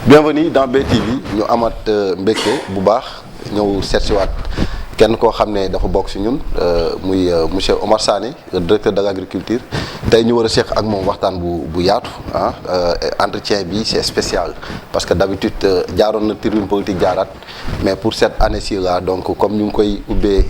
bienvenue dans BTV ñu amat mbégte bu baax ñëw seet si waat kenn koo xam ne dafa bokk si ñun muy monsieur Omar Sané directeur de l'agriculture tey ñu war a seq ak moom waxtaan bu yaatu entretien bi c'est spécial parce que d'habitude jaaroon na tribune politique jaaraat mais pour cette année-ci là donc comme ñu ngi koy ubbee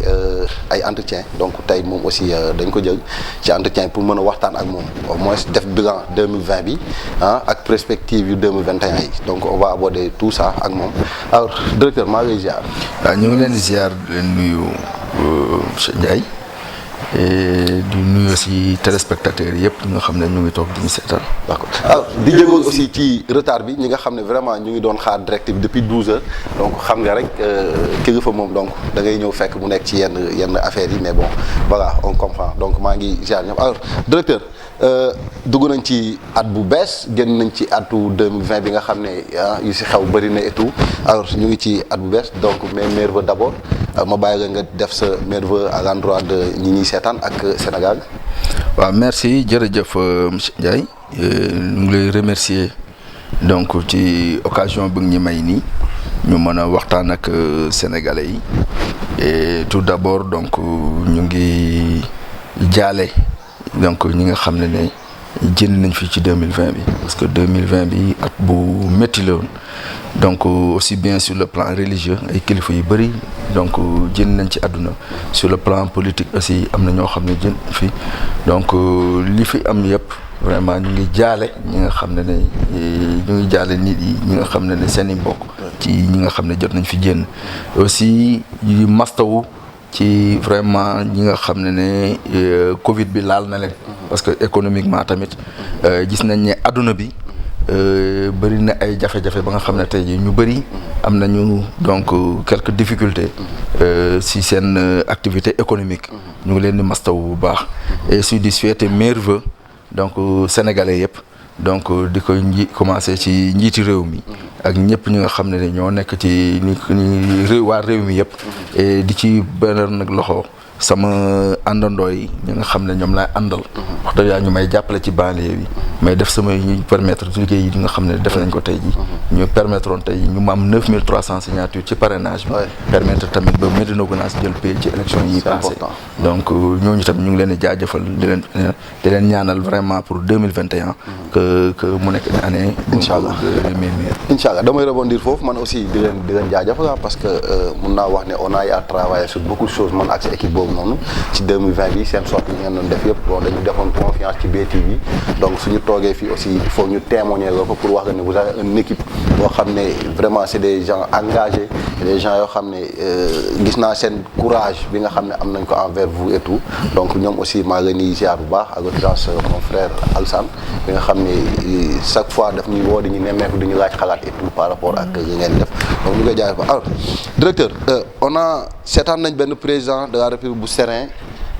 ay entretien donc tey moom aussi dañ ko jël ci entretien pour mën a waxtaan ak moom au moins def bilan 2020 bi ak perspective yu 2021 yi donc on va aborder tout ça ak moom alors directeur maa ngi lay ziar. waaw ñu ngi leen di ziar nuyu monsieur Ndiaye di nuyu aussi téléspectateurs yëpp ñi nga xam ne ñu ngi toog di ñu seetaan. d'accord alors di jégalu aussi ci retard bi ñi nga xam ne vraiment ñu ngi doon xaar direct bi depuis 12 heures donc xam nga rek kilifa moom donc da ngay ñëw fekk mu nekk ci yenn affaires yi mais bon voilà on comprend donc maa ngi ziar ñoom alors directeur dugg nañ ci at bu bees génn nañ ci atu 2020 bi nga xam ne yu si xew bëri na et tout alors ñu ngi ci at bu bees donc mes meilleurs vœux d'abord ma bàyyi la nga def sa meilleurs vœux à l'endroit de ñi ñuy seetaan ak Sénégal. waaw merci jërëjëf monsieur Ndiaye ñu ngi lay remercier donc ci occasion bi ñu may nii ñu mën a waxtaan ak sénégalais yi et tout d'abord donc ñu ngi jaale donc ñi nga xam ne jënd nañ fi ci 2020 bi parce que 2020 bi at bu métti la woon donc aussi bien sur le plan religieux ay kilifa yu bëri donc jënd nañ ci àdduna sur le plan politique aussi am na ñoo xam ne jënd fi donc li fi am yëpp vraiment ñu ngi jaale ñi nga xam ne ñu ngi jaale nit yi ñi nga xam ne seen i mbokk ci ñi nga xam ne jot nañ fi jënd aussi yu mastawu ci vraiment ñi nga xam ne Covid bi laal na leen parce que économiquement tamit gis nañ ne adduna bi bëri na ay jafe-jafe ba nga xam ne tey jii ñu bëri am nañu donc quelques difficultés si seen activité économique ñu ngi leen di mastaw bu baax et su di souhaiter meilleurs vœux donc sénégalais yëpp donc di ko commencé ci njiiti réew mi ak ñëpp ñi nga xam ne ñoo nekk ci ni réew waa réew mi yëpp et di ci benn nag loxo sama àndandoo yi ñi nga xam ne ñoom laay àndal wax dëgg yàlla ñu may jàppale ci banlieue bi mais def sama ñu permettre liggéey yi nga xam ne def nañ ko tey ji ñu permettre woon tey ñu mu am 9300 signatures ci parrainage bi permettre tamit ba Médina Gounass jël pay ci élection yi passé donc ñooñu tamit ñu ngi leen di jaajëfal di leen ñaanal vraiment pour 2021 que mu nekk une année inchallah inchallah damay rebondir foofu man aussi di leen jaajëfal parce que mun naa wax ne on a eu à travailler sur beaucoup de choses man ak sa équipe boobu noonu ci 2020 bi seen sortie yi ngeen doon def yëpp bon dañu defoon confiance ci BTV donc suñu toogee fii aussi il faut ñu témoigner ko pour wax ne vous avez une équipe boo xam ne vraiment c'est des gens engagés des gens yoo xam ne gis naa seen courage bi nga xam ne am nañ ko envers vous et tout donc ñoom aussi maa ngi leen di ziar bu baax à l'occurrence mon frère Alsane bi nga xam ne chaque fois daf ñuy woo di ñu nemmeeku di ñu laaj xalaat et tout par rapport ak li ngeen def donc ñu koy jaay ko alors directeur on a seetaan nañ benn président de la République bu serein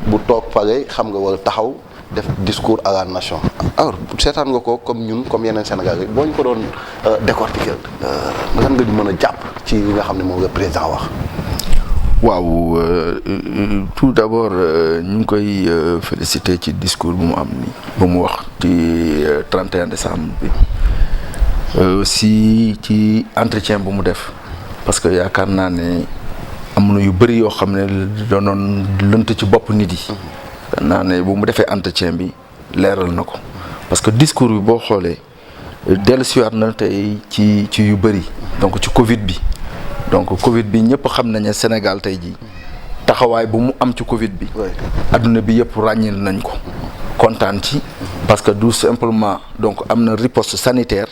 bu toog pare xam nga wala taxaw def discours à la nation alors seetaan nga ko comme ñun comme yeneen Sénégal boo ñu ko doon décortiquer lan nga di mën a jàpp ci li nga xam ne moom la président wax. waaw tout d'abord ñu ngi koy féliciter ci discours bu mu am ni bu mu wax ci 31 décembre bi aussi ci entretien bu mu def parce que yaakaar naa ne am na yu bëri yoo xam ne doonoon lënt ci bopp nit yi. naa ne bu mu defee entretien bi leeral na ko parce que discours bi boo xoolee dellusiwaat na tey ci yu bëri donc ci Covid bi donc Covid bi ñëpp xam nañ ne Sénégal tey jii taxawaay bu mu am ci Covid bi. adduna bi yëpp ràññil nañ ko. kontaan ci parce que tout simplement donc am na riposte sanitaire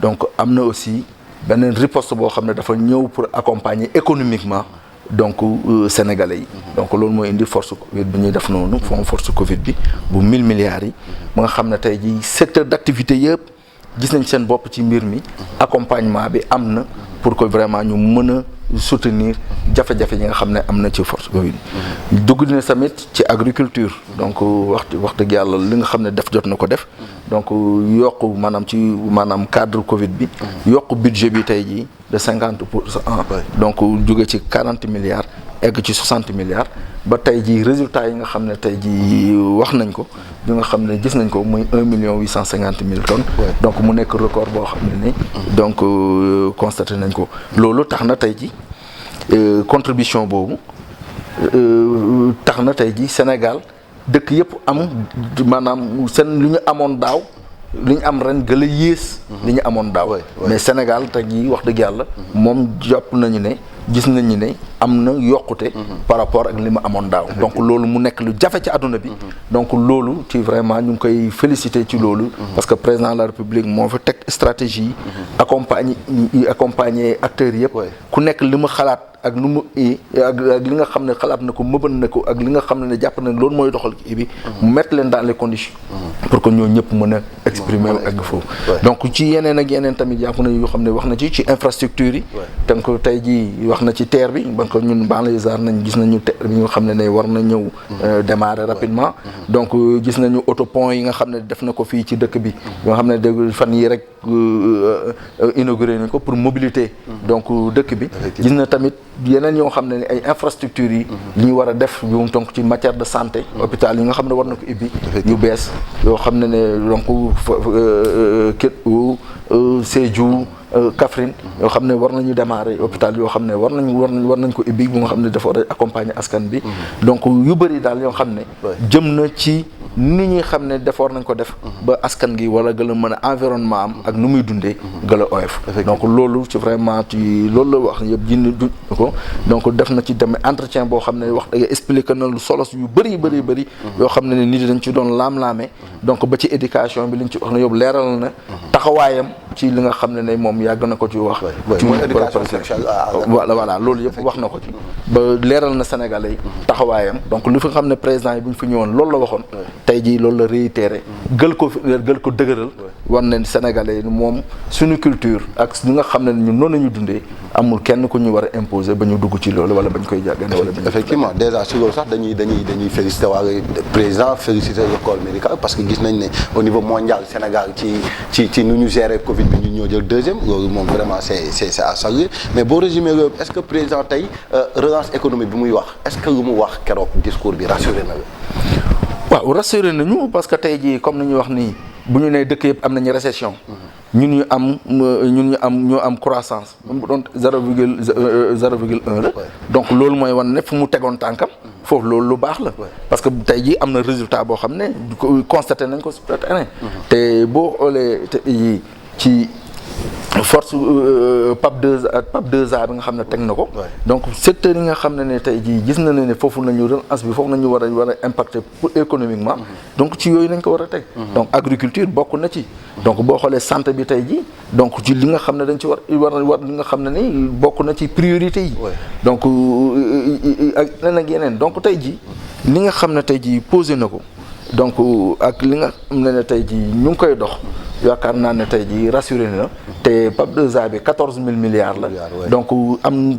donc am na aussi beneen riposte boo xam ne dafa ñëw pour accompagner économiquement. donc sénégalais yi donc loolu mooy indi force Covid bi ñuy def noonu fond force Covid bi bu 1000 milliards yi ba nga xam ne tey jii secteur d'activité yëpp gis nañ seen bopp ci mbir mi accompagnement bi am na pour que vraiment ñu mën a soutenir jafe-jafe yi nga xam ne am na ci force Covid dugg na tamit ci agriculture donc wax dëgg yàlla li nga xam ne def jot na ko def donc yokk maanaam cadre Covid bi yokk budget bi tey jii de 50%. donc jóge ci 40 milliards egg ci 60 milliards ba tey jii résultat yi nga xam ne tey jii wax nañ ko bi nga xam ne gis nañ ko muy 1,850,000 tonnes. donc mu nekk record boo xam ne ni donc constaté nañ ko loolu tax na tey ji contribution boobu tax na tey ji Sénégal dëkk yëpp am maanaam seen lu ñu amoon daaw li ñu am ren gën a yées li ñu amoon daaw mais Sénégal tey jii wax dëgg yàlla moom jàpp nañu ne gis nañu ne am na yokkute par rapport ak li ma amoon daaw donc loolu mu nekk lu jafe ci àdduna bi donc loolu ci vraiment ñu ngi koy féliciter ci loolu parce que président de la République moo fi teg stratégie accompagner acteurs yëpp ku nekk li ma xalaat ak lu mu ak li nga xam ne xalaat na ko mëbën na ko ak li nga xam ne jàpp na loolu mooy doxal kii bi mu mettre leen dans les conditions pour que ñoo ñëpp mën a exprimer ak foofu donc ci yeneen ak yeneen tamit jàpp na yoo xam ne wax na ci infrastructure yi donc tey jii wax na ci terre bi ba ko ñun banlieusards nañ gis nañu terre bi nga xam ne war na ñëw démarrer rapidement donc gis nañu autopont yi nga xam ne def na ko fii ci dëkk bi nga xam ne dégg fan yi rek inauguré nañ ko pour mobilité donc dëkk bi gis na tamit yeneen yoo xam ne ay infrastructures yi li ñu war a def yu donc ci matière de santé hôpital yi nga xam ne war na ko ibbi yu bees yoo xam ne donc Kédougou Sédhiou Kaffrine yoo xam ne war nañu démarrer hôpital yoo xam ne war nañ ko ibbi bu nga xam ne dafa war a accompagner askan bi donc yu bëri daal yoo xam ne jëm na ci ni ñuy xam ne war nañ ko def ba askan gi wala gën a mën a environnement am ak nu muy dundee gën a oyof donc loolu ci vraiment ci loolu la wax yëpp jinn du ko donc def na ci demee entretien boo xam ne wax dëgg expliqué na lu solo yu bëri yoo xam ne nit yi dañ ci doon laam-laame donc ba ci éducation bi liñ ci wax ne yóbbu leeral na taxawaayam ci li nga xam ne moom yàgg na ko ci wax ci éducation sexuelle voilà loolu yëpp wax na ko ci ba leeral na Sénégalais yi taxawaayam donc li fa xam ne président yi bu ñu fi ñëwoon loolu la waxoon tey jii loolu la réitéré gël ko dëgëral war nañ Sénégalais yi moom suñu culture ak li nga xam ne ñun noonu la ñu dundee amul kenn ku ñu war a imposer ba ñu dugg ci loolu wala ba ñu koy jàggane wala effectivement déjà si loolu sax dañuy féliciter waa président féliciter le corps médical parce que gis nañ ne au niveau mondial Sénégal ci nu ñu gérer Covid bi ñu ñoo jël deuxième loolu moom vraiment c'est à saluer mais boo résumé loolu est-ce que président tey relance économique bi muy wax est-ce que lu mu wax keroog discours bi rassuré na la waaw rassuré nañu parce que tey jii comme ni ñuy wax nii bu ñu nee dëkk yëpp am nañu récession ñun ñu am croissance bu doon 0,1 la donc loolu mooy wan ne fu mu tegoon tànkam foofu loolu lu baax la parce que tey jii am na résultat boo xam ne constaté nañ ko sur le terrain te boo xoolee ci force PAP 2A bi nga xam ne teg na ko donc secteur yi nga xam ne tey jii gis na ne foofu nañu relance bi foofu nañu war a impacter pour économiquement donc ci yooyu nañ ko war a teg donc agriculture bokk na ci donc boo xoolee santé bi tey jii donc ci li nga xam ne dañ ci war li nga xam ne ni bokk na ci priorité yi donc ak leneen ak yeneen donc tey jii li nga xam ne tey jii posé na ko donc ak li nga xam ne tey jii ñu ngi koy dox yaakaar naa ne tey jii rassuré na te PAP 2A bi 14 000 milliards la donc am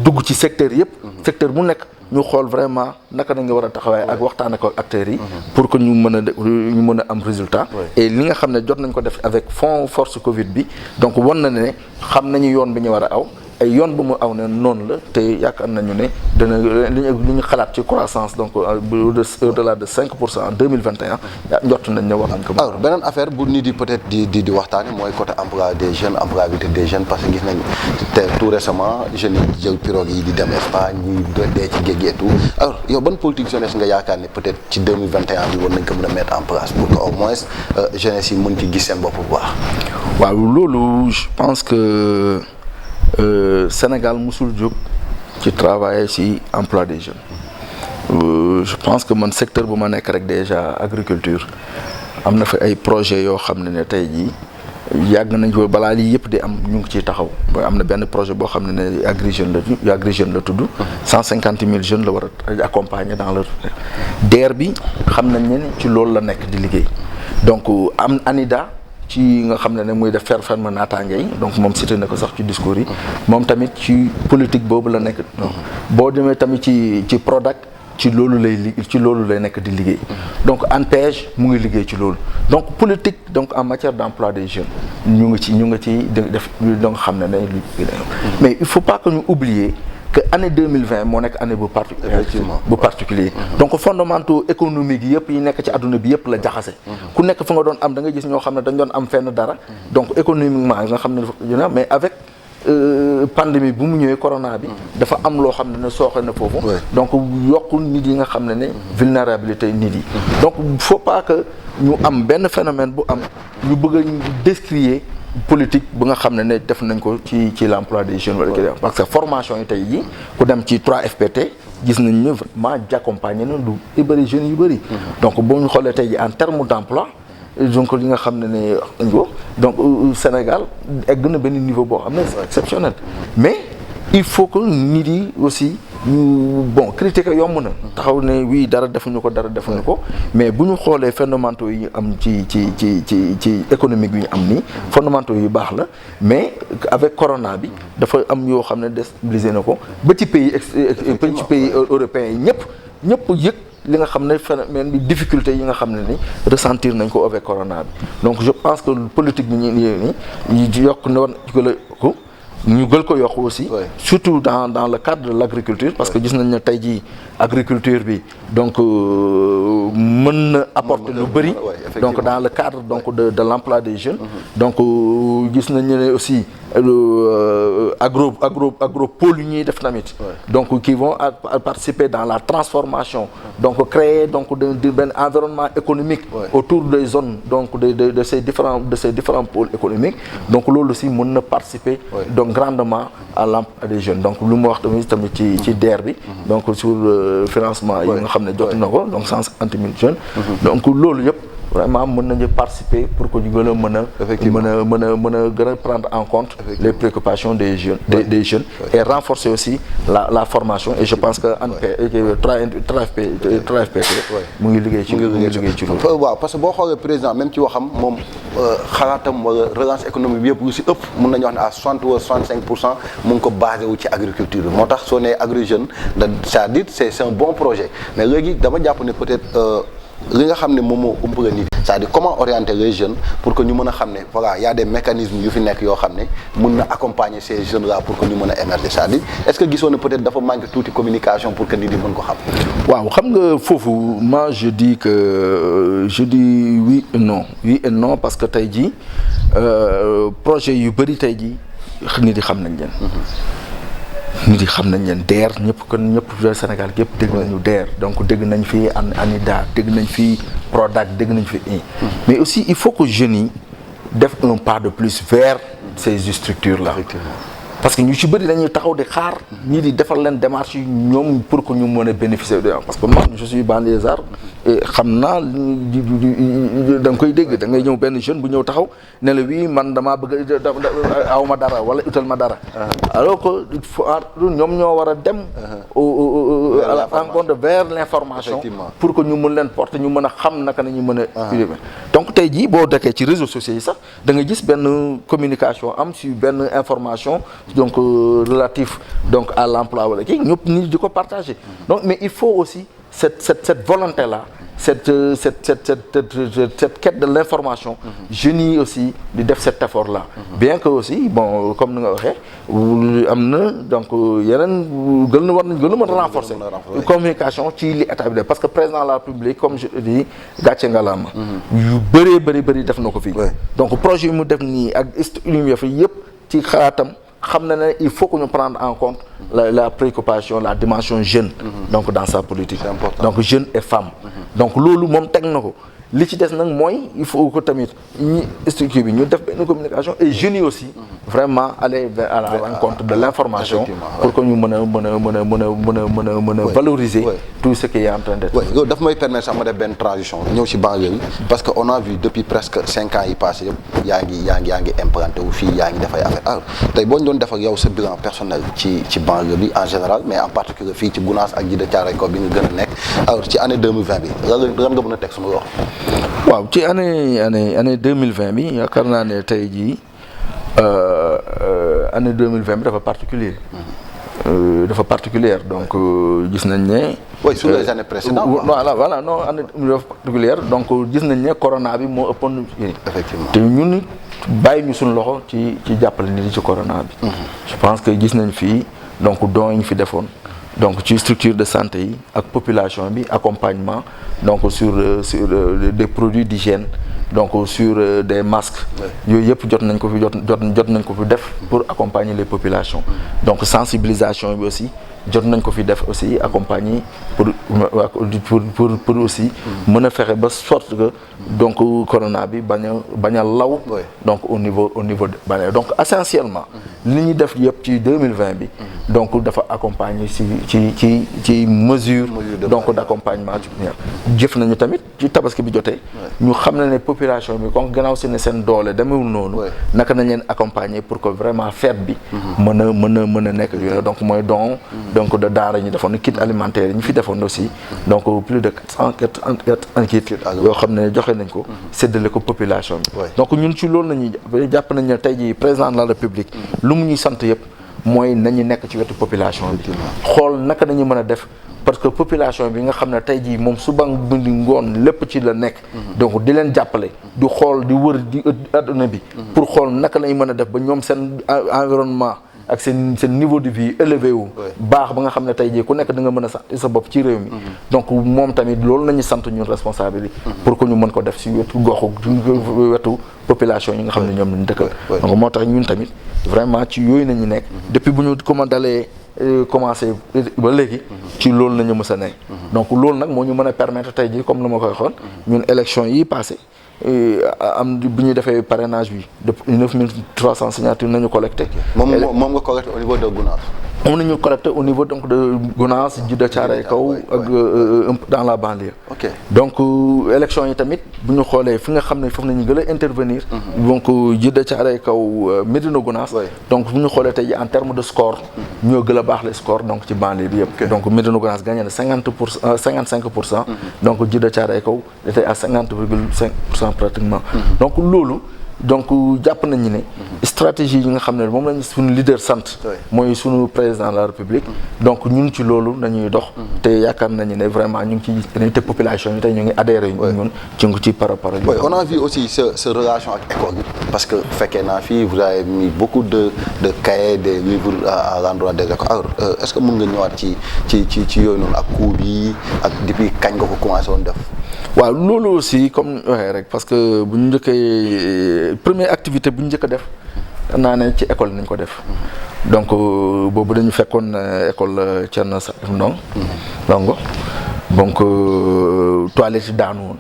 dugg ci secteur yëpp secteur bu nekk ñu xool vraiment naka nañ nga war a taxawaay ak waxtaan ak acteurs yi pour que ñu mën a am résultat et li nga xam ne jot nañ ko def avec fonds force Covid bi donc wan na ne xam nañu yoon bi ñu war a aw ay yoon bu mu aw ne noonu la te yaakaar nañu ne dana li ñu xalaat ci croissance donc au-delà de 5% en 2021 njort nañ ne war nañ ko. alors beneen affaire bu nit yi peut-être di waxtaane mooy côté emploi des jeunes employabilité des jeunes parce que gis nañ te tout récemment jeunes yi jël pirogue yi di dem Espagne ñuy dee ci géej gi et tout alors yow ban politique jeunesse nga yaakaar ne peut-être ci 2021 bi war nañ ko mën a mettre en place pour que au moins jeunesse yi mën ci gis seen bopp bu baax. waaw loolu je pense que. Sénégal musul jóg ci travailler ci emploi des jeunes je pense que man secteur bu ma nekk rek déjà agriculture am na fa ay projets yoo xam ne tey jii yàgg nañ ko balaa lii yëpp di am ñu ngi ciy taxaw ba am na benn projet boo xam ne Agri Jeunes la tudd 150 000 jeunes la war a accompagner dans leur DER bi xam nañ ne ci loolu la nekk di liggéey donc am ANIDA ci nga xam ne muy def ferme naataange yi donc moom cité na ko sax ci discours yi moom tamit ci politique boobu la nekk boo demee tamit ci Prodac ci loolu lay nekk di liggéey donc ANPEJ mu ngi liggéey ci loolu donc politique donc en matière d'emploi des jeunes ñu ngi ci def donc xam ne mais il faut pas que ñu oublier que année 2020 moo nekk année bu particulier donc fondamentaux économiques yëpp yi nekk ci adduna bi yëpp la jaxase ku nekk fa nga doon am da nga gis ñoo xam ne dañ doon am fenn dara donc économiquement nga xam ne mais avec pandémie bu mu ñëwee corona bi dafa am loo xam ne sooxe na foofu donc yokkul nit yi nga xam ne vulnérabilité nit yi donc faut pas que ñu am benn phénomène bu am ñu bëgg a décrier politique bu nga xam ne def nañ ko ci l'emploi des jeunes wala parce que formation yi tey yi ku dem ci 3FPT gis nañ ne vraiment d'accompagner na lu bëri jeunes yu bëri donc boo ñu xoolee tey ji en terme d'emploi donc li nga xam ne donc Sénégal egg na benn niveau boo xam ne c'est exceptionnel mais il faut que nit yi aussi ñu critiquer yomb na taxaw ne oui dara defuñu ko mais bu ñu xoolee fondamentaux yi am ci économique yi ñu am nii fondamentaux yu baax la mais avec corona bi dafa am yoo xam ne déstabiliser na ko ba ci pays européens yi ñëpp yëg li nga xam ne phénomène bi difficulté yi nga xam ne ni ressentir nañ ko avec corona bi donc je pense que politique bi ñu yokk na war ko ñu gël ko yokk aussi surtout dans le cadre de l'agriculture parce que gis nañ ne tey jii agriculture bi donc mën na apporter lu bëri donc dans le cadre donc de l'emploi des jeunes donc gis nañ ne aussi agropole yi ñuy def tamit donc qui vont participer dans la transformation donc créer donc benn environnement économique autour des zones donc de ces différents pôles économiques donc loolu aussi mën na participer donc grandement à l'emploi des jeunes donc lu mu wax tamit ci DER bi donc sur financement yi nga xam ne jot na ko donc 150 000 jeunes donc loolu yëpp vraiment mën nañu participer pour que ñu gën a mën a gën a prendre en compte les préoccupations des jeunes des jeunes et renforcer aussi la formation et je pense que 3FPT mu ngi liggéey ci loolu waaw parce que boo xoolee président même ci waxam moom xalaatam wala relance économique bi yëpp lu si ëpp mën nañu wax ne à 60 ou 65% mu ngi ko basé wu ci agriculture bi moo tax soo nee Agri Jeunes c'est-à-dire c'est un bon projet mais léegi dama jàpp ne peut-être li nga xam ne moom moo umpale nit c'est-à-dire comment orienter les jeunes pour que ñu mën a xam ne voilà y a des mécanismes yu fi nekk yoo xam ne mën na accompagner ces jeunes là pour que ñu mën a émerger c'est-à-dire est-ce que gisoon na peut-être dafa manqué tuuti communication pour que nit yi mën ko xam. waaw xam nga foofu moi je dis oui et non parce que tey jii projet yu bëri tey jii nit yi xam nañ leen. nit yi xam nañ leen DER ñëpp Sénégal yëpp dégg nañu DER donc dégg nañ fi ANIDA dégg nañ fi PRODAC dégg nañ fi mais aussi il faut que jeunes yi def un pas de plus vers ces structures là parce que ñu ci bëri dañuy taxaw di xaar ñii di defal leen démarche yi ñoom pour que ñu mën a bénéficier de parce que man je suis banlieusard xam naa da nga koy dégg da ngay ñëw benn jeune bu ñëw taxaw ne la wii man damaa bëgg aw ma dara wala utal ma dara alors que ñoom ñoo war a dem à la rencontre vers l'information pour que ñu mën leen porter ñu mën a xam naka nañu mën a donc tey jii boo dekkee ci réseaux sociaux yi sax da nga gis benn communication am sur benn information donc relatif donc à l'emploi wala kii ñëpp nit di ko partager donc mais il faut aussi cette volonté là cette quête de l'information jeunes yi aussi di def cet effort là bien que aussi bon comme ni nga waxee am na donc yeneen gën na war nañ gën a mën a renforcer communication ci li état bi def parce que président de la République comme je dis gàcce ngalaama yu bëri def na ko fii donc projet yi mu def nii ak lim fi yëpp ci xalaatam xam na ne il faut que ñu prendre en compte la préoccupation la dimension jeune donc dans sa politique donc jeunes et femmes donc loolu moom teg na ko li ci des nag mooy il faut que tamit ñi structure bi ñu def benn communication et jeunes yi aussi vraiment aller à la rencontre de l'information pour que ñu mën a valoriser tout ce qui est en train d'être loolu daf may permettre sax ma def benn transition ñëw ci banlieue bi parce que on a vu depuis presque 5 ans yi passé yëpp yaa ngi implanté wu fii yaa ngi dafay affaire alors tey boo ñu doon def ak yow sa bilan personnel ci banlieue bi en général mais en particulier fii ci Gounass ak Djiddah Thiaroye Kao bi nga gën a nekk alors ci année 2020 bi lan nga mën a teg sama loxo. waaw ci année 2020 bi yaakaar naa ne tey jii année 2020 bi dafa particulière donc gis nañ ne. oui sur les années précédentes. voilà non année dafa particulière donc gis nañ ne corona bi moo ëppoon. effectivement te ñun bàyyi ñu suñu loxo ci jàppale nit yi ci corona bi. je pense que gis nañ fii donc dons yi ñu fi defoon donc ci structure de santé yi ak population bi accompagnement donc sur des produits d'hygiène donc sur des masques yooyu yëpp jot nañ ko fi def pour accompagner les populations donc sensibilisation bi aussi jot nañ ko fi def aussi accompagner pour aussi mën a fexe ba sorte que donc corona bi bañ a law donc au niveau de donc essentiellement li ñu def yëpp ci 2020 bi donc dafa accompagner ci mesure donc d'accompagnement jëf nañu tamit ci tabaski bi jotee ñu xam ne population bi kon gannaaw si ne seen doole demewul noonu naka nañ leen accompagner pour que vraiment fête bi mën a nekk donc mooy don donc de daara ñu defoon kit alimentaire yi ñu fi defoon aussi donc plus de 400 kit yoo xam ne joxe nañ ko séddale ko population bi donc ñun ci loolu nañuy jàpp nañ ne tey jii président de la république lu mu ñuy sant yëpp mooy nañu nekk ci wetu population bi xool naka nañu mën a def parce que population bi nga xam ne tey jii moom suba bi ngoon lépp ci la nekk donc di leen jàppale di xool di wër di adduna bi pour xool naka lañu mën a def ba ñoom seen environnement ak seen niveau de vie élevé wu baax ba nga xam ne tey jii ku nekk da nga mën a sant sa bopp ci réew mi donc moom tamit loolu nañu sant ñun responsable yi pour que ñu mën ko def si wetu goxu wetu population yi nga xam ne ñoom lañu dëkkal donc moo tax ñun tamit vraiment ci yooyu nañu nekk depuis bu ñu commencé ba léegi ci loolu nañu mës a nekk donc loolu nag moo ñu mën a permettre tey jii comme la ma koy waxoon ñun élection yi passé am bi ñu defee parrainage bi de 9300 signatures nañu collecté. moom nga collecté au niveau de Gounass. moom nañu collecté au niveau donc de Gounass Djiddah Thiaroye Kaw ak dans la banlieue. ok donc élection yi tamit bu ñu xoolee fi nga xam ne foofu nañu gën a intervenir. donc Djiddah Thiaroye Kaw Médina Gounass. donc bu ñu xoolee tey en terme de score. ñoo gën a baax les scores donc ci banlieue bi yëpp. donc Médina Gounass gagné na 55%. donc Djiddah Thiaroye Kaw était à 50,5% pratiquement. donc loolu. donc jàpp nañu ne stratégie yi nga xam ne moom lañu suñu leader sant mooy suñu président de la république donc ñun ci loolu nañuy dox te yaakaar nañu ne vraiment ñu ngi ci te population yi tey ñu ngi adhéré ñun ci par rapport ak on a vu aussi sa relation ak école bi parce que fekkee naa fii vous avez mis beaucoup de cahiers des livres à l'endroit des écoles alors est-ce que mën nga ñëwaat ci yooyu noonu ak cours bi ak depuis kañ nga ko commencé woon def waaw loolu aussi comme waxee rek parce que bu ñu njëkkee première activité bu ñu njëkk a def naa ne ci école nañ ko def donc boobu dañu fekkoon école Thierno Salif Ndongo donc toilette yi daanu woon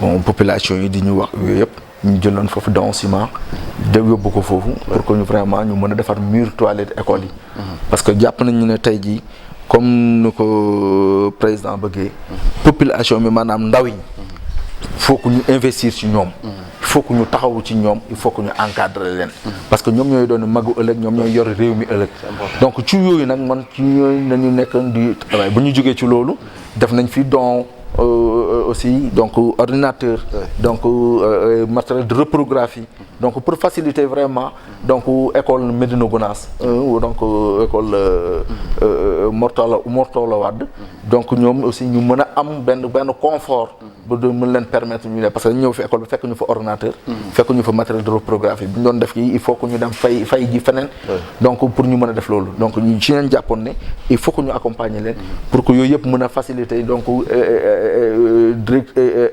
bon population yi di ñu wax yooyu yëpp ñu jëloon foofu don ciment de yóbbu ko foofu pour que ñu vraiment ñu mën a defar mur toilette école yi parce que jàpp nañu ne tey jii comme nu ko président bëggee population bi maanaam ndaw yi il faut que ñu investir ci ñoom il faut que ñu taxawu ci ñoom il faut que ñu encadrer leen parce que ñoom ñooy doon magu ëllëg ñoom ñooy yor réew mi ëllëg donc ci yooyu nag man ci yooyu nañu nekk di travail bu ñu jógee ci loolu def nañ fi don aussi donc ordinateur donc matériel de reprographie donc pour faciliter vraiment donc école Médina Gounass donc école Mortala Wade donc ñoom aussi ñu mën a am benn confort ba de mën leen permettre ñu ne parce que ñëw fi école bi fekk ñu fa ordinateur fekk ñu fa matériel de reprographie bi ñu doon def kii il faut que ñu dem fay ji feneen donc pour ñu mën a def loolu donc ñu ci leen jàppoon ne il faut que ñu accompagner leen pour que yooyu yëpp mën a faciliter donc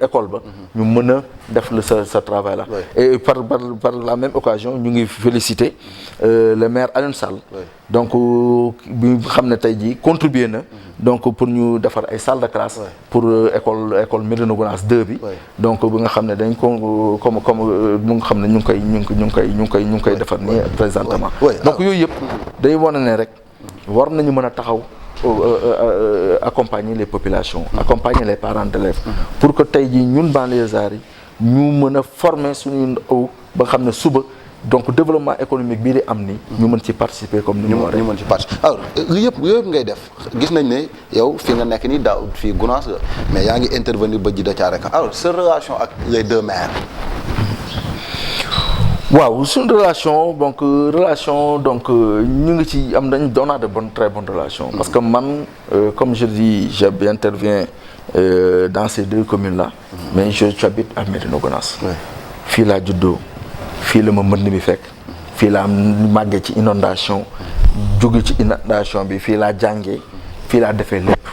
école ba ñu mën a def ce travail là et par la même occasion ñu ngi féliciter le maire Alioune Sall donc bi xam ne tey jii contribuer na donc pour ñu defar ay salle de classe pour école Médina Gounass 2 bi donc bi nga xam ne dañ ko comme mu nga xam ne ñu ngi koy defar nii présentement donc yooyu yëpp day wane ne rek war nañu mën a taxaw accompagner les populations accompagner les parents d'élèves pour que tey jii ñun banlieusards yi ñu mën a former suñu ndaw ba nga xam ne suba donc développement économique bii di am ni ñu mën ci participer comme ni ñu mën ci participer alors li yëpp ngay def gis nañ ne yow fi nga nekk nii daaw fii Gounass la mais yaa ngi intervenir ba Djiddah Thiaroye Kaw alors sa relation ak les deux maires waaw suñu relation donc ñu ngi ci am nañ doon naa de très bonnes relations parce que man comme je dis j'interviens dans ces deux communes là mais j'habite à Médina Gounass fii laa juddoo fii la ma mbënd mi fekk fii laa màggee ci inondation jóge ci inondation bi fii laa jàngee fii laa defee lépp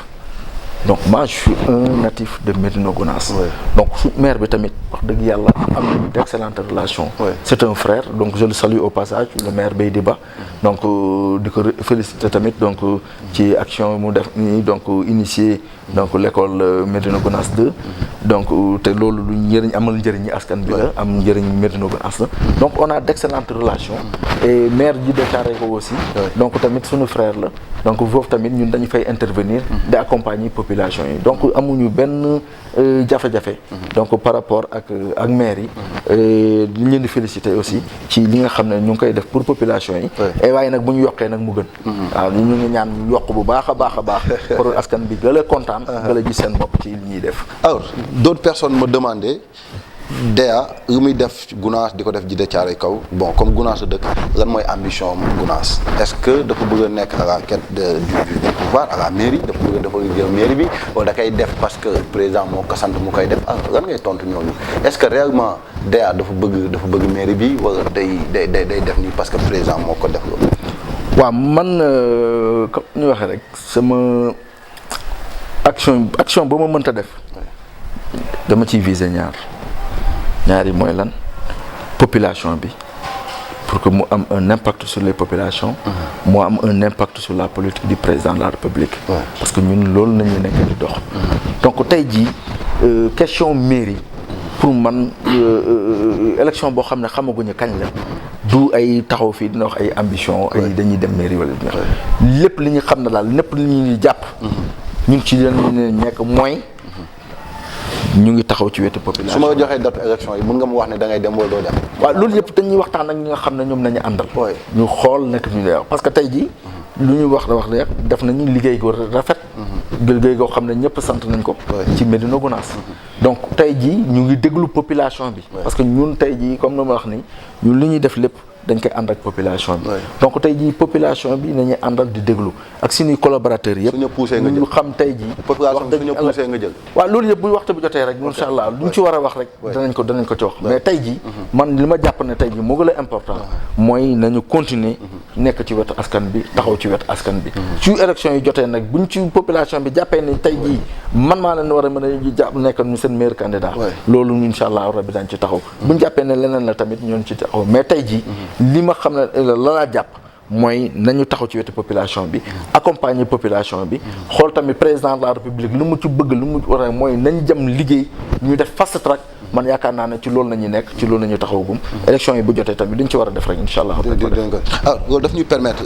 donc moi je suis un natif de Médina Gounass. donc su maire bi tamit wax dëgg yàlla am nañu d'excellentes relations. c'est un frère donc je le salue au passage le maire Beydi Ba. donc di ko féliciter tamit donc ci action mu def nii donc initier donc l'école Médina Gounass 2. donc te loolu lu njëriñ amal njëriñ ñi askan bi la am njëriñ Médina Gounass la donc on a d'excellentes relations. et maire ji de Thiaroye Kaw aussi. donc tamit suñu frère la donc foofu tamit ñun dañu fay intervenir. di accompagner population yi donc amuñu benn jafe-jafe. donc par rapport ak maire yi. ñu leen di féliciter aussi ci li nga xam ne ñu ngi koy def pour population yi. et waaye nag bu ñu yokkee nag mu gën. waaw ñu ngi ñaan ñu yokk bu baax a baax a baax. pour askan bi gën a kontaan. gën a gis seen bopp ci li ñuy def. alors d'autres personnes me demandaient DEA lu muy def Gounass di ko def Djiddah Thiaroye Kaw bon comme Gounass la dëkk lan mooy ambition Gounass est-ce que dafa bëgg a nekk à la quête du pouvoir à la mairie dafa jël mairie bi wala da koy def parce que président moo ko sant mu koy def lan ngay tontu ñooñu est-ce que réellement DEA dafa bëgg mairie bi wala day def nii parce que président moo ko def loolu. waaw man comme ñu waxee rek sama action ba ma mënta def dama ciy viser ñaari mooy lan population bi pour que mu am un impact sur les populations. mu am un impact sur la politique du président de la République. parce que ñun loolu nañu nekk di dox. donc tey jii question mairie pour man élection boo xam ne xamaguñu kañ la du ay taxaw fii dina wax ay ambition ay dañuy dem mairie wala lépp li ñu xam ne daal lépp li ñuy jàpp. ñun ci leen nekk mooy. ñu ngi taxaw ci wetu population. su ma la joxee date élection yi mën nga ma wax ne da ngay dem wala doo dem. waaw loolu yëpp dañuy waxtaan ak ñi nga xam ne ñoom nañu àndal. ñu xool nekk ñu lay wax parce que tey jii. lu ñuy wax rek def nañu liggéey gu rafet. liggéey goo xam ne ñëpp sant nañ ko. ci Médina Gounass. donc tey jii ñu ngi déglu population bi. parce que ñun tey jii comme ni ma wax nii ñun li ñuy def lépp. dañ koy ànd ak population bi. donc tey jii population bi nañuy àndal di déglu ak suñuy collaborateurs yëpp. suñu poussé nga jël ñu xam tey jii. population bi suñu poussé nga jël. waaw loolu yëpp bu waxtu bi jotee rek incha allah lu ñu ci war a wax rek. danañ ko ci wax mais tey jii. man li ma jàpp ne tey jii moo gën a important. mooy nañu continuer nekk ci wetu askan bi taxaw ci wetu askan bi. su élection yi jotee nag buñ ci population bi jàppee ni tey jii man maa leen war a mën a jàpp nekk ñu seen meilleur candidat. loolu incha allah rabbi dañ ci taxaw. buñ jàppee ne leneen la tamit ñoon ci taxaw mais tey jii li ma xam ne la laa jàpp mooy nañu taxaw ci wetu population bi accompagner population bi xool tamit président de la république lu mu ci bëgg lu mu war a mooy nañ jëm liggéey ñu def fast track man yaakaar naa ne ci loolu nañu nekk ci loolu nañu taxawagum élection yi bu jotee tamit li ñu ci war a def rek incha allah. loolu daf ñuy permettre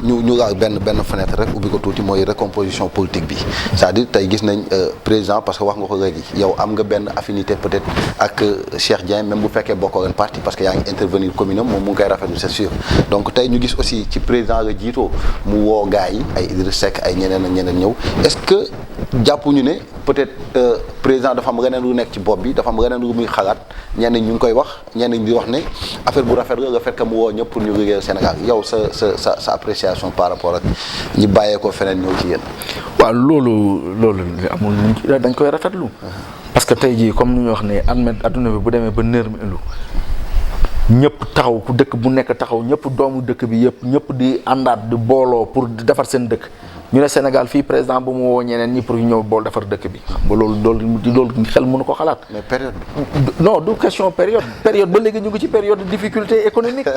ñu laal benn fenêtre rek ubbi ko tuuti mooy recomposition politique bi c'est-à-dire tey gis nañ président parce que wax nga ko léegi yow am nga benn affinité peut-être ak Cheikh Dieng même bu fekkee bokkoo leen parti parce que yaa ngi intervenir commune am moom mu ngi koy rafetlu c'est sûr donc tey ñu gis aussi ci président la jiitoo mu woo gars yi ay Idriss Seck ay ñeneen ak ñeneen ñëw est-ce que jàppuñu ne peut-être président dafa am leneen lu nekk ci bopp bi dafa am leneen lu muy xalaat ñenn ñu ngi koy wax ñenn ñi di wax ne affaire bu rafet la le fait que mu woo ñëpp pour ñu liggéeyal Sénégal yow sa appréciation par rapport ak ñi bàyyeekoo feneen ñëw ci yéen. waaw loolu amul dañ koy rafetlu. parce que tey jii comme ni ñu wax ne adduna bi bu demee ba nër mi elu ñëpp taxaw ku dëkk bu nekk taxaw ñëpp doomu dëkk bi yëpp ñëpp di àndaat di booloo pour di defar seen dëkk ñu ne Sénégal fii président bu mu woo ñeneen ñi pour ñu ñëw bool defar dëkk bi xam nga loolu xel mënu ko xalaat. mais période bi. non du question période ba léegi ñu ngi ci période de difficulté économique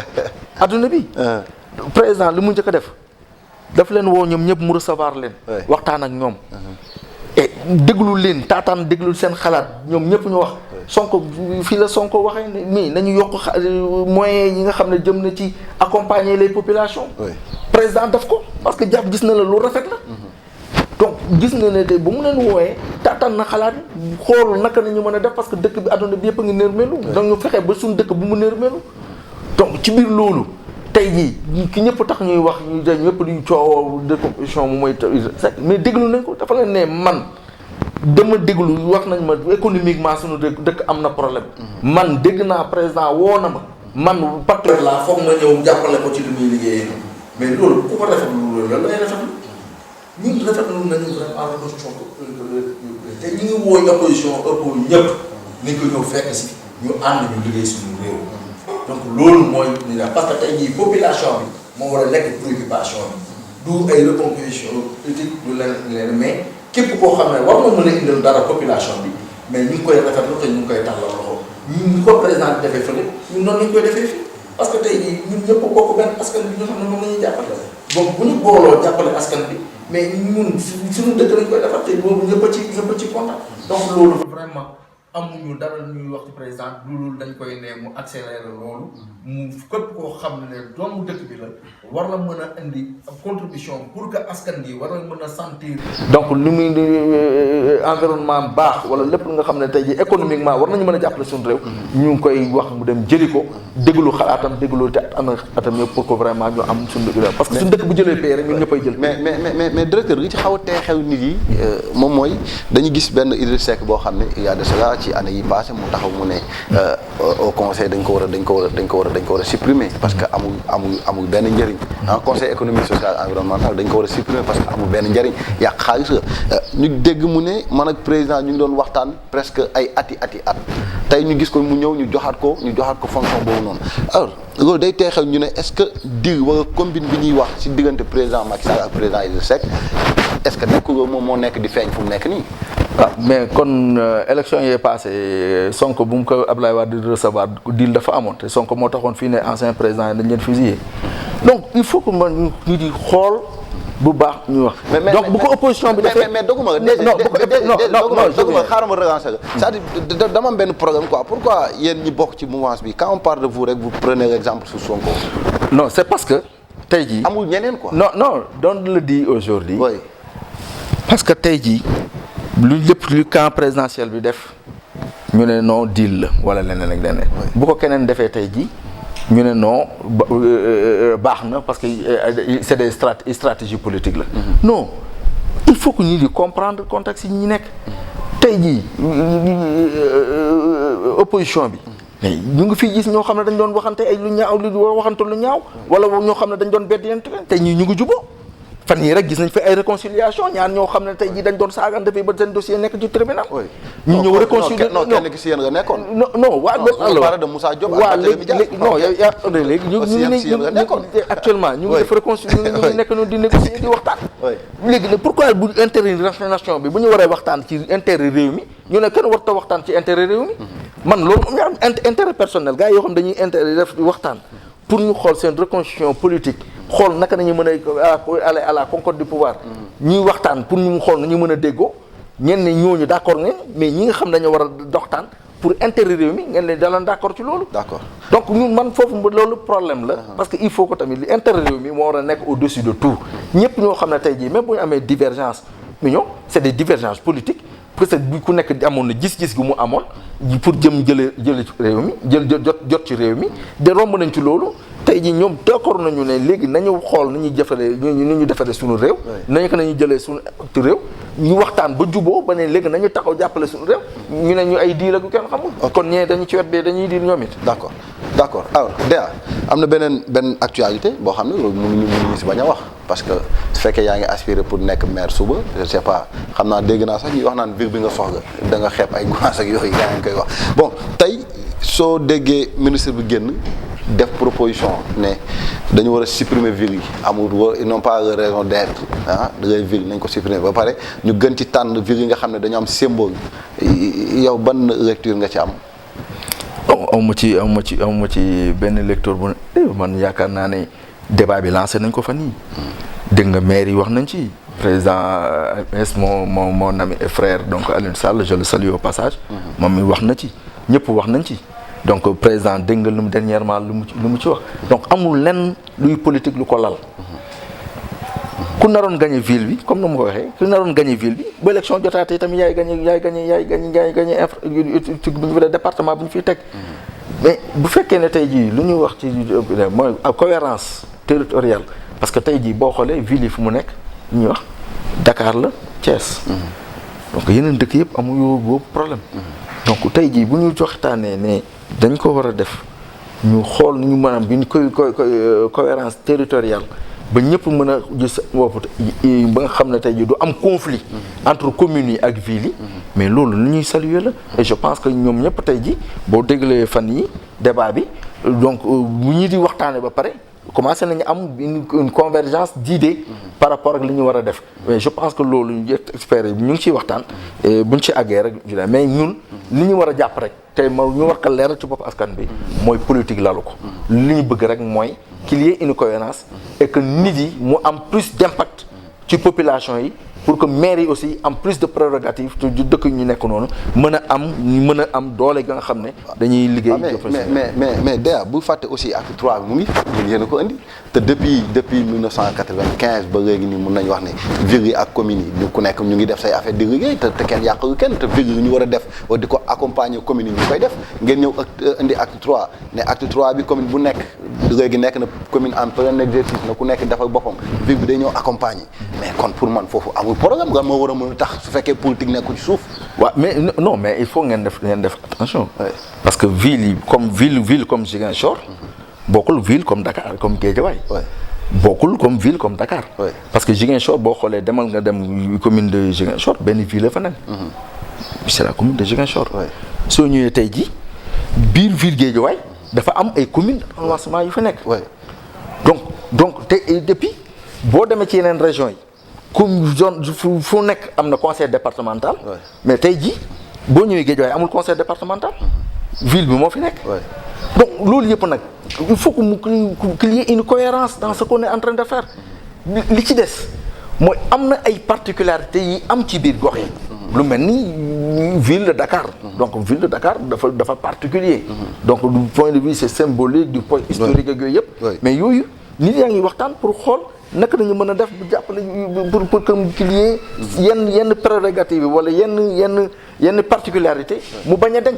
adduna bi. président li mu njëkk a daf leen woo ñoom ñëpp mu recevoir leen. waxtaan ak ñoom. et déglu leen taataan déglu seen xalaat ñoom ñëpp ñu wax. Sonko fii la Sonko waxee ne mais nañu yokk moyens yi nga xam ne jëm na ci accompagner les populations. président def ko parce que jàpp gis na la lu rafet la. donc gis na ne tey bu mu leen wooyee taataan na xalaat xool naka nañu mën a def parce que dëkk bi àdduna bi yëpp a ngi nërmeelu. donc ñu fexe ba suñu dëkk bu mu nërmeelu. donc ci biir loolu tey jii ki ñëpp tax ñuy wax ñu ñëpp di coowoo décomposition mu mooy mais déglu nañ ko dafa leen ne man. dama déglu wax nañ ma économiquement suñu dëkk am na problème man dégg naa président woo na ma man patriote laa foog nga ñëw jàppale ko ci li muy liggéeyee mais loolu ku ko rafetlu loolu la lay rafetlu ñun rafetlu nañu vraiment reconstruction te ñu ngi wooy opposition ñëpp nañ ko ñëw fekk si ñu ànd ñu liggéey suñu réew donc loolu mooy ni la parce que tey jii population bi moo war a nekk préoccupation bi du ay recomposition politique du leen mais képp koo xam ne war na mën a indil dara population bi mais ñu ngi koy rafetlu te ñu ngi koy tàllal loxo ñu ko président bi defee fële ñun noonu lañ koy defee fii parce que tey jii ñun ñëpp bokk benn askan bi ñu xam ne moom la ñuy jàppale donc bu ñu booloo jàppale askan bi mais ñun suñu dëkk lañ koy defar te boobu ñëpp a ci kontaan donc loolu vraiment amuñu dara ñuy wax ci président loolu dañ koy ne mu accélérer loolu mu képp koo xam ne doomu dëkk bi la war la mën a indi contribution pour que askan gi war la mën a sentir. donc ni muy environnement baax wala lépp nga xam ne tey jii économiquement war nañu mën a jàppale suñu réew. ñu ngi koy wax mu dem jëli ko déglu xalaatam déglu te atam yëpp pour que vraiment ñu am suñu dëkk parce que suñu dëkk bu jëlee pay rek ñun ñëppay jël. mais directeur gi ci xaw a tee xew nit yi moom mooy dañu gis benn Idriss Seck boo xam ne il y a de cela ci année yi passé mu taxaw mu ne au conseil dañ ko war a supprimer parce que amul benn njëriñ conseil économique social environnemental dañ ko war a supprimer parce que amul benn njëriñ yàq xaalis la ñu dégg mu ne man ak président ñu ngi doon waxtaan presque ay at tey ñu gis ko mu ñëw ñu joxaat ko fonction boobu noonu alors loolu day teexal ñu ne est-ce que wala combine bi ñuy wax ci diggante président Macky Sall ak président Idriss Seck est-ce que nekkul moom moo nekk di feeñ fu mu nekk nii. mais kon élection yee passé Sonko bu mu ko Abdoulaye Wade di recevoir deal dafa amoon te Sonko moo taxoon fii ne ancien président yi dañ leen fusillé donc il faut que man ñu di xool bu baax ñu wax. donc bu ko opposition bi defee mais doguma xaaral ma relancer la c'est-à-dire dama am benn problème quoi pourquoi yéen ñi bokk ci mouvance bi quand on parle de vous rek vous prenez l'exemple sur Sonko. non c'est parce que tey jii. amul ñeneen quoi. non don't le dire aujourd'hui. oui. parce que tey jii lu camp présidentiel bi def ñu ne non deal la wala leneen ak leneen. bu ko keneen defee tey jii ñu ne non baax na parce que c'est des stratégies politiques la. non il faut que ñu di comprendre contexte yi ñu nekk. tey jii opposition bi. mais ñu ngi fii gis ñoo xam ne dañ doon waxante ay lu ñaaw waxante lu ñaaw wala ñoo xam ne dañ doon bedd yéen tey ñii ñu ngi jubóo. fan yii rek gis nañ fi ay réconciliation ñaar ñoo xam ne tey jii dañ doon saagante fii ba seen dossier nekk ci tribunal. ñu ñëw réconcilier non kenn ki si yéen nga nekkoon. non waaw alors de Moussa Diop léegi non léegi ñu ngi actuellement ñu ngi def réconciliation ñu ngi nekk noonu di négocier di waxtaan. léegi nag pourquoi bu intérêt nation bi bu ñu waree waxtaan ci intérêt réew mi ñu ne kenn warut a waxtaan ci intérêt réew mi man loolu am na intérêt personnel gars yoo xam dañuy intérêt def waxtaan pour ñu xool seen reconstruction politique xool naka nañu mën a aller à la concorde du pouvoir ñuy waxtaan pour ñu xool nañu mën a déggoo ñenn ñooñu d'accord ngeen mais ñi nga xam dañoo war a doxtaan pour intérêt réew mi ngeen leen dalaan d'accord ci loolu. d'accord donc ñun man foofu loolu problème la. parce que il faut que tamit li intérêt réew mi moo war a nekk au-dessus de tout ñëpp ñoo xam ne tey jii même bu ñu amee divergence ñoom c'est des divergences politiques parce que bu ku nekk amoon na gis-gis gu mu amoon pour jële ci réew mi jot ci réew mi de romb nañ ci loolu tey jii ñoom d'accord nañu ne léegi nañu xool ni ñuy jëfale ni ñu defaree suñu réew nañu ko nañu jëlee suñu réew ñu waxtaan ba juboo ba ne léegi nañu taxaw jàppale suñu réew ñu ne ñu ay diil ak kenn xamul kon ñee dañu ci wet bee dañuy diil ñoom it d'accord alors Déa am na benn actualité boo xam ne loolu mënuñu si bañ a wax parce que su fekkee yaa ngi aspiré pour nekk maire suba je sais pas xam naa dégg naa sax ñuy wax naan ville bi nga soxla da nga xeeb ay guance ak yooyu yaa ngi koy wax bon tey soo déggee ministre bi génn def proposition ne dañu war a supprimer ville yi amul ils n'ont pas raison d'être dangay ville nañ ko supprimer ba pare ñu gën ci tànn ville yi nga xam ne dañu am symbole yow ban lecture nga ci am. awma ci benn lecture bu man yaakaar naa ne débat bi lancé nañ ko fan yii dégg nga maire yi wax nañ ci président mon ami et frère donc Alioune Sall je le salue au passage moom mi wax na ci ñëpp wax nañ ci donc président dégg nga lu mu dernièrement lu mu ci wax donc amul lenn luy politique lu ko lal ku naroon gagné ville bi comme ni ma ko waxee ku naroon gagné ville bi ba élection jotaatee tamit yaay gagné ci bu ñu département bu ñu fiy teg mais bu fekkee ne tey jii lu ñuy wax ci mooy cohérence territoriale parce que tey jii boo xoolee ville yi fu mu nekk lu ñuy wax Dakar la Thiès donc yeneen dëkk yëpp amuñu boobu problème donc tey jii bu ñu joxtaanee ne dañ ko war a def ñu xool ñu maanaam bi ñu cohérence territoriale ba ñëpp mën a gis bopp ba nga xam ne tey jii du am conflit entre communes yi ak villes yi mais loolu lu ñuy saluer la et je pense que ñoom ñëpp tey jii boo déglee fan yi débat bi donc bu ñu di waxtaane ba pare commencé nañu am une convergence d'idées par rapport ak li ñu war a def mais je pense que loolu ñu experts yi ñu ngi ciy waxtaan buñ ci àggee rek mais ñun li ñu war a jàpp rek te ñu war ko leeral ci bopp askan bi mooy politique lalu ko li ñu bëgg rek mooy qu'il y ait une cohérence et que nit yi mu am plus d'impact ci population yi pour que maire yi aussi am plus de prérogatives te du dëkk ñu nekk noonu mën a am doole ga nga xam ne dañuy liggéey. mais Déa bu fàtte aussi acte 3 bi mu ngi fi yéen a ko indi te depuis 1995 ba léegi nii mun nañu wax ne villes yi ak communes yi ku nekk ñu ngi def say affaire di liggéey te kenn yàqalu kenn te villes yi ñu war a def wa di ko accompagner communes yi ñu koy def ngeen ñëw indi acte 3 ne acte 3 bi commune bu nekk léegi nekk na commune en plein exercice na ku nekk defal boppam ville bi day ñëw accompagner mais kon pour man foofu programme nga moo war a mën a tax su fekkee politique nekku ci suuf. waaw mais non mais il faut ngeen def attention. parce que ville yi comme ville comme Ziguinchor. bokkul ville comme Dakar comme Guédiawaye. bokkul comme ville comme Dakar. parce que Ziguinchor boo xoolee demal nga dem commune de Ziguinchor benn ville la fa nekk. c'est la commune de Ziguinchor. soo ñëwee tey jii biir ville Guédiawaye dafa am ay communes d'arrondissement yu fa nekk. donc te depuis boo demee ci yeneen régions yi. comme zone fu nekk am na conseil départemental. mais tey jii boo ñëwee Guédiawaye amul conseil départemental. ville bi moo fi nekk. donc loolu yëpp nag il faut qu'il y ait une cohérence dans ce qu'on est en train de faire. li ci des mooy am na ay particularités yi am ci biir gox yi. lu mel ni ville de Dakar. donc ville de Dakar dafa particulier. donc du point de vue c'est symbolique du point historique ak yooyu yëpp. mais yooyu nit yaa ngi waxtaan pour xool. naka nañu mën a def bu jàppale pour que qu'il y ait yenn prérogative wala yenn particularité mu bañ a deñ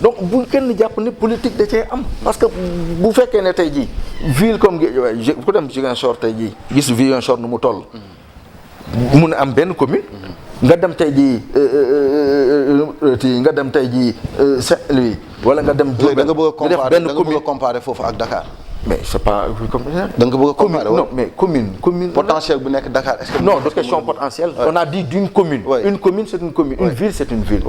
donc bu kenn jàpp ne politique da cee am parce que bu fekkee ne tey jii ville comme Guédiawaye ku dem Ziguinchor tey jii gis Ziguinchor nu mu toll mun a am benn commune nga dem tey jii Saint-Louis wala nga dem Diourbel nga def benn commune comparer foofu ak Dakar. mais c'est pas comme da nga bëgg a comparer non mais commune potentiel bu nekk Dakar est-ce que non de question potentielle on a dit d'une commune une commune c'est une commune une ville c'est une ville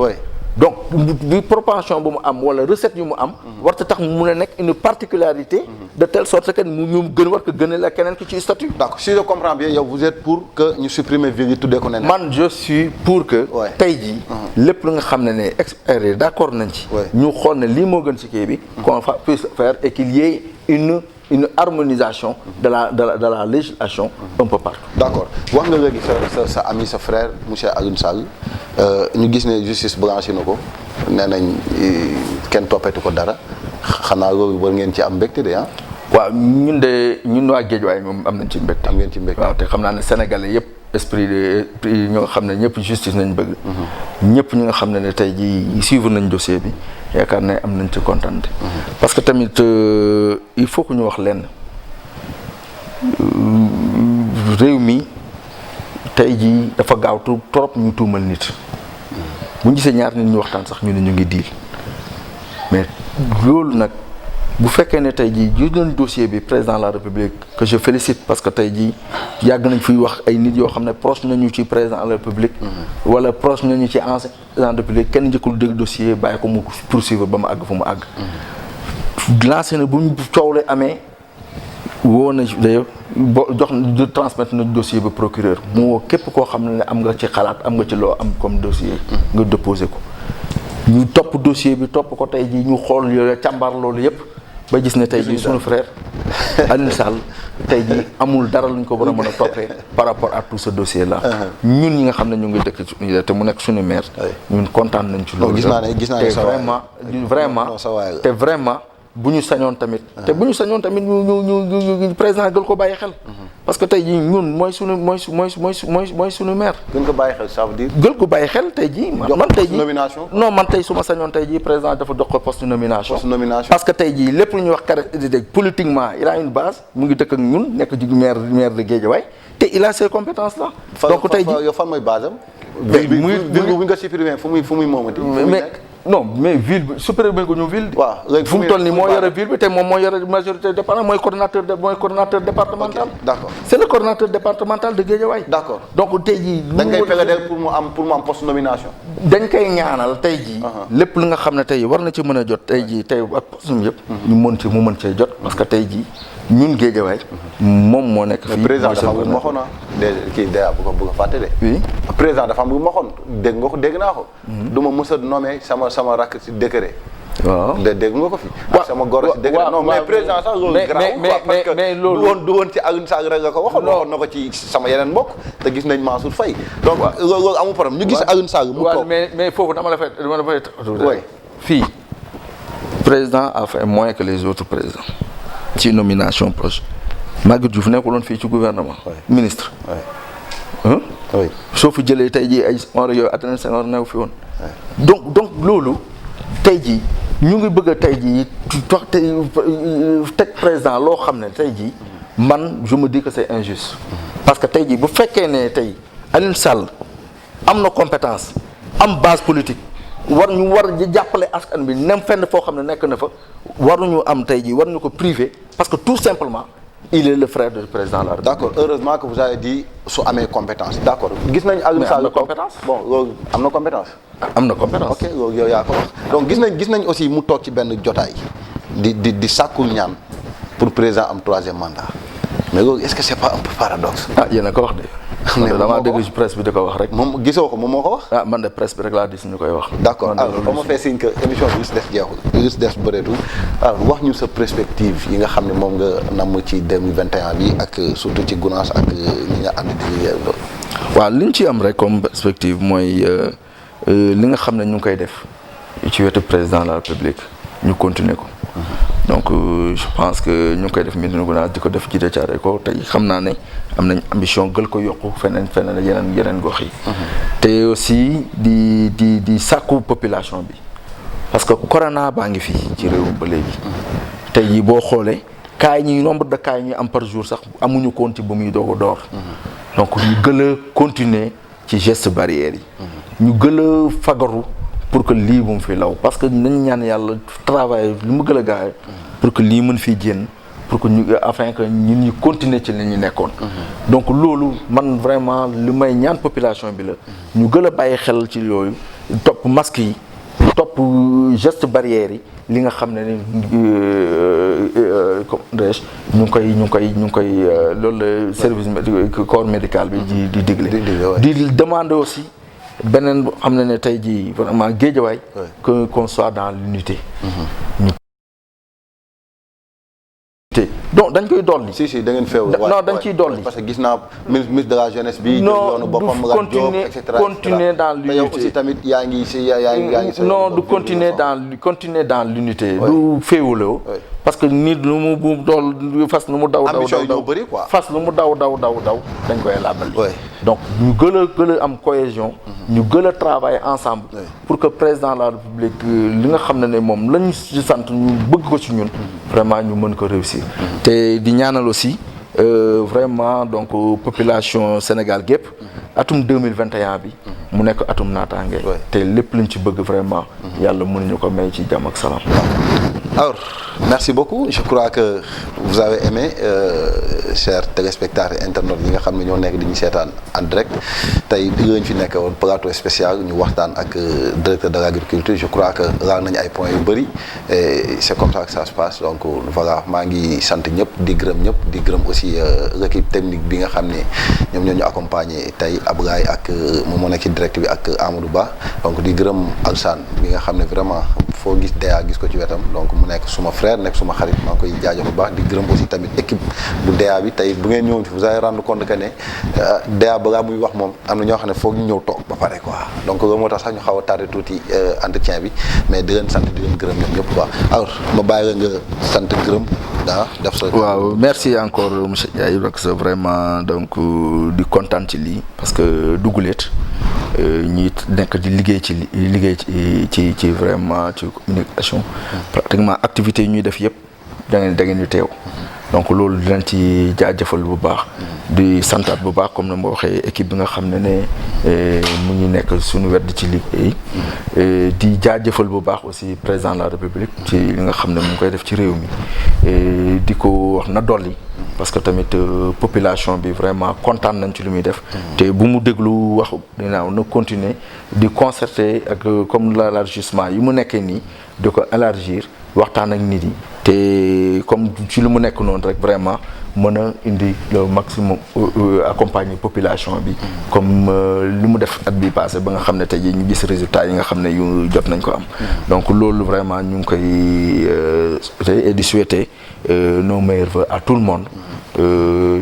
donc bi propension bu mu am wala recette yu mu am warta tax mu mun a nekk une particularité de telle sorte que ñu gën war ko gënal la keneen ki ci statut. d'accord si je comprends bien yow vous êtes pour que ñu supprimer ville yi tuddee ko neneen. man je suis pour que tey jii lépp lu nga xam ne experts yi d'accord nañ ci ñu xool ne lii moo gën ci kii bi qu'on puisse faire et qu'il y ait une harmonisation de la législation un peu partout. d'accord wax nga léegi sa ami sa frère monsieur Alioune Sall ñu gis ne justice blanchi na ko nee nañ kenn toppetu ko dara xanaa loolu war ngeen ci am mbégte de ah. waaw ñun waa Guédiawaye moom am nañ ci mbégte. am ngeen ci mbégte waaw te xam naa ne sénégalais yëpp esprit de ñoo nga xam ne ñëpp justice nañ bëgg. ñëpp ñi nga xam ne tey jii suivre nañ dossier bi yaakaar ne am nañ ci kontante. parce que tamit il faut que ñu wax lenn réew mi tey jii dafa gaaw trop ñu tuumal nit. bu ñu gisee ñaar nit ñu waxtaan sax ñu ne ñu ngi diil mais loolu nag. bu fekkee ne tey jii jur nañ dossier bi président de la république que je félicite parce que tey jii yàgg nañ fiy wax ay nit yoo xam ne proche nañu ci président de la république wala proche nañu ci ancien président de la république kenn njëkkul dégg dossier bàyyi ko mu poursuivre ba mu àgg fu mu àgg lancé na bu ñu coow la amee woo na d'ailleurs jox na transmettre na dossier ba procureur mu woo képp koo xam ne am nga ci xalaat am nga ci loo am comme dossier nga déposé ko ñu topp dossier bi topp ko tey jii ñu xool yooyu càmbar loolu yépp ba gis ne tey jii sunu frère Alioune Sall tey jii amul dara luñ ko war a mën a toppee par rapport à tout ce dossier là. ñun ñi nga xam ne ñu ngi dëkk te mu nekk suñu maire. ñun kontaan nañ ci loolu. gis naa ne te vraiment bu ñu sañoon tamit. te bu ñu sañoon tamit ñu président gël ko bàyyi xel. parce que tey jii ñun mooy suñu maire. gën ko bàyyi xel ça veut dire. gël ko bàyyi xel tey jii. man tey jii nomination. non man tey su ma sañoon tey jii président dafa jox ko poste de nomination. parce que tey jii lépp lu ñuy wax caractéristique politiquement il a une base mu ngi dëkk ak ñun nekk ci maire de Guédiawaye te il a ces compétences là. donc tey jii yow fan mooy base am. ville bi nga supprimer fu muy moomati. non mais ville bi supérieur bi ko ñu ville. waaw léegi fu mu toll nii moo yore ville bi te moom moo yore majorité département mooy coordonnateur départemental. d'accord c'est le coordonnateur départemental de Guédiawaye. d'accord donc tey jii. dañ koy plaider pour mu am poste nomination. dañ koy ñaanal tey jii. lépp li nga xam ne tey war na ci mën a jot tey jii tey ak poste yëpp. mu mën cee jot parce que tey jii ñun Guédiawaye moom moo nekk fii. président dafa am lu ma waxoon kii DEA bu ko fàtte de. oui président dafa am lu ma waxoon dégg nga ko dégg naa ko. du ma mës a nommé sama rakk si décret. waaw dégg nga ko fi. ak sama goro si décret non mais président sax loolu. parce que du woon ci Alioune Sall rek nga ko waxoon. waxoon na ko ci sama yeneen mbokk te gis nañ Mansour Faye. donc loolu amul problème ñu gis Alioune Sall mu toog. mais foofu dama la fay. oui fii président a fait moins que les autres présidents. ci nomination proche Maguette Diouf nekkuloon fii ci gouvernement. ministre. oui soo fi jëlee tey jii ay or yooyu Adrien Senghor new fi woon. donc loolu tey jii ñu ngi bëgg a tey jii teg président loo xam ne tey jii man je me dis que c'est injuste. parce que tey jii bu fekkee ne tey Alioune Sall am na compétence am base politique. war jàppale askan bi nem fenn foo xam ne nekk na fa waruñu am tey jii war ñu ko privé parce que tout simplement il est le frère du président de la République. d'accord heureusement que vous avez dit su amee compétence d'accord gis nañ Alioune Sall compétence bon loolu am na compétence. am na compétence ok loolu yow yaa ko wax donc gis nañ aussi mu toog ci benn jotaay di sàkkul ñaan pour président am 3e mandat mais loolu est-ce que c'est pas un peu paradoxe. yéen a ko wax de. mais damaa dégg ci presse bi di ko wax rek. moom gisoo ko moom moo ko wax. man de presse bi rek laa gis ñu koy wax. d'accord alors ba ma fee signe que émission bi li si des bëreetul alors wax ñu sa perspective yi nga xam ne moom nga namm ci 2021 bi ak surtout ci Gounass ak ñi nga ànd di loolu. waaw li ñu ci am rek comme perspective mooy li nga xam ne ñu ngi koy def ci wetu président de la République ñu continuer ko. donc je pense que ñu ngi koy def Médina Gounass di ko def Djiddah Thiaroye Kao tey xam naa ne am nañ ambition gël ko yokku feneen yeneen gox yi. te aussi di sàkku population bi parce que corona baa ngi fii ci réew ba léegi. tey jii boo xoolee cas yi nombre de cas yi ñuy am par jour sax amuñu compte ba muy doog a door. donc ñu gën a continuer ci gestes barrières yi. ñu gën a fagaru. pour que lii bu mu fi law parce que nañ ñaan yàlla travail li mu gën a gaaw pour que lii mën fii génn pour que ñu afin que ñun ñu continuer ci li ñu nekkoon. donc loolu man vraiment li may ñaan population bi la. ñu gën a bàyyi xel ci yooyu topp masque yi topp geste barrière yi li nga xam ne ni ñu ngi koy loolu la service corps médical bi di digle. di demander aussi. beneen boo xam ne tey jii vraiment Guédiawaye que qu'on soit dans l'unité. donc dañ koy dolli. si da ngeen feew. non dañ ciy dolli. parce que gis naa ministre de la jeunesse bi. non du continuer dans l'unité. yow aussi tamit yaa ngi non du continuer dans l'unité. du féewuloo. parce que nit lu mu dool fas lu mu daw fas lu mu daw dañ koy labali. donc ñu gën a am cohésion. ñu gën a travailler ensemble. pour que président de la République li nga xam ne moom lañ ci sant ñu bëgg ko ci ñun. vraiment ñu mën ko réussir. te di ñaanal aussi vraiment donc population Sénégal gépp atum 2021 bi. mu nekk atum naataange. te lépp luñ ci bëgg vraiment. yàlla mënuñu ko may ci jàmm ak salaam. alors merci beaucoup je crois que vous avez aimé chers téléspectateurs internautes yi nga xam ne ñoo nekk di ñu seetaan en direct tey lañ fi nekk woon plateau spécial ñu waxtaan ak directeur de l'agriculture je crois que laal nañu ay points yu bëri et c'est comme ça que ça se passe donc voilà maa ngi sant ñëpp di gërëm aussi l'équipe technique bi nga xam ne ñoom ñoo ñu accompagner tey Ablaye ak moom moo nekk ci direct bi ak Amadou Ba donc di gërëm Alsane bi nga xam ne vraiment foo gis DEA gis ko ci wetam donc mu nekk suma frère nekk suma xarit maa ngi koy jaajëf bu baax di gërëm aussi tamit équipe bu DEA bi tey bu ngeen ñëwoon fi vous allez rendre compte que ne DEA balaa muy wax moom am na ñoo xam ne foog ñu ñëw toog ba pare quoi donc loolu moo tax sax ñu xaw a tardé tuuti entretien bi mais di leen sant di leen gërëm ñoom ñëpp quoi alors ma bàyyi la nga sant gërëm def sa. waaw merci encore monsieur Ndiaye parce que vraiment donc di kontaan ci lii parce que duguleet ñi nekk di liggéey ci vraiment ci communication pratiquement activités yi ñuy def yëpp da ngeen di teew donc loolu dinañ ci jaajëfal bu baax di santaat bu baax comme ni ma waxee équipe bi nga xam ne mu ngi nekk suñu wet ci liggéey di jaajëfal bu baax aussi président de la République ci li nga xam ne mu ngi koy def ci réew mi di ko wax na dolli parce que tamit population bi vraiment kontaan nañ ci lu muy def te bu mu déglu wax dinaaw na continuer di concerter ak comme l'élargissement yi mu nekkee nii di ko élargir waxtaan ak nit yi te comme ci lu mu nekk noonu rek vraiment mën a indi le maximum accompagner population bi comme li mu def at bi passé ba nga xam ne tey jii ñu gis résultats yi nga xam ne yu jot nañ ko am donc loolu vraiment ñu ngi koy et di souhaiter nos meilleurs vœux à tout le monde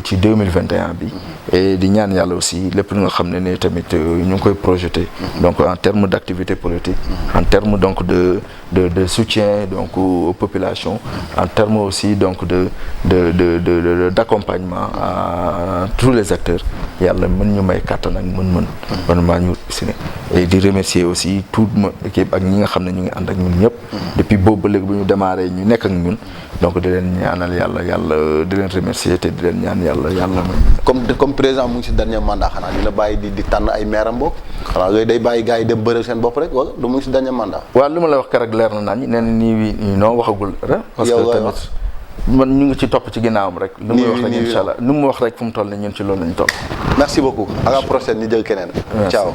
ci 2021 bi et di ñaan yàlla aussi lépp lu nga xam ne tamit ñu ngi koy projeté donc en termes d'activité politique en termes donc de soutien donc aux populations en termes aussi donc d'accompagnement à tous les acteurs yàlla mën ñu may kàttan ak mën-mën vraiment ñu si et di remercier aussi toute ma équipe ak ñi nga xam ne ñu ngi ànd ak ñun ñëpp depuis boobu ba léegi bu ñu démarré ñu nekk ak ñun donc di leen ñaanal yàlla di leen remercier te di leen ñaan yàlla may comme président mu ngi si dernier mandat xanaa dina bàyyi di tànn ay maire am bokk xanaa yooyu day bàyyi gars yi dem bëre seen bopp rek wala du mu ngi si dernier mandat. waaw li ma la wax keroog leer na nañ nee na nii wii non waxagul rek. parce que tamit man ñu ngi ci topp ci ginnaawam rek. lu muy wax rek incha allah lu mu wax rek fu mu toll nii ñun ci loolu lañ toll. merci beaucoup à la prochaine ñu jël keneen. ciao.